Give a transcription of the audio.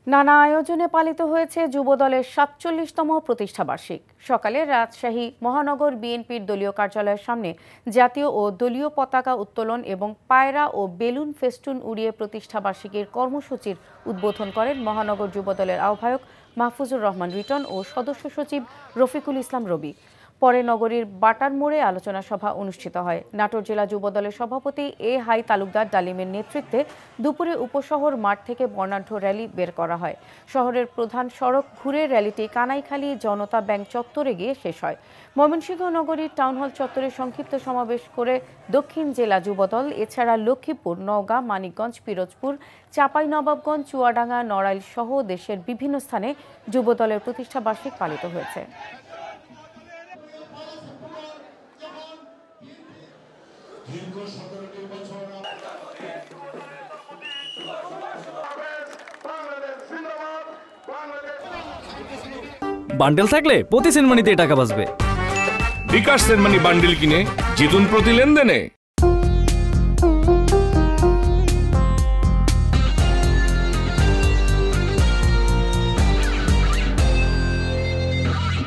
নানা আয়োজনে পালিত হয়েছে যুবদলের ৪৭তম প্রতিষ্ঠাবার্ষিক। সকালে রাজশাহী মহানগর বিএনপির দলীয় কার্যালয়ের সামনে জাতীয় ও দলীয় পতাকা উত্তোলন এবং পায়রা ও বেলুন ফেস্টুন উড়িয়ে প্রতিষ্ঠাবার্ষিকীর কর্মসূচির উদ্বোধন করেন মহানগর যুবদলের আহ্বায়ক মাহফুজুর রহমান রিটন ও সদস্য সচিব রফিকুল ইসলাম রবি। পরে নগরীর বাটার মোড়ে আলোচনা সভা অনুষ্ঠিত হয়। নাটোর জেলা যুবদলের সভাপতি এ হাই তালুকদার ডালিমের নেতৃত্বে দুপুরে উপশহর মাঠ থেকে বর্ণাঢ্য র্যালি বের করা হয়। শহরের প্রধান সড়ক ঘুরে র্যালিটি কানাইখালী জনতা ব্যাংক চত্বরে গিয়ে শেষ হয়। ময়মনসিংহ নগরীর টাউন হল চত্বরে সংক্ষিপ্ত সমাবেশ করে দক্ষিণ জেলা যুবদল এছাড়া লক্ষ্মীপুর, নওগাঁ, মানিকগঞ্জ, পিরোজপুর, চাঁপাইনবাবগঞ্জ, চুয়াডাঙ্গা, নড়াইল সহ দেশের বিভিন্ন স্থানে যুবদলের প্রতিষ্ঠাবার্ষিক পালিত হয়েছে। বান্ডেল থাকলে প্রতি সেনমানিতে টাকা বাঁচবে। বিকাশ সেনমানি বান্ডেল কিনে জিতুন প্রতি লেনদেনে।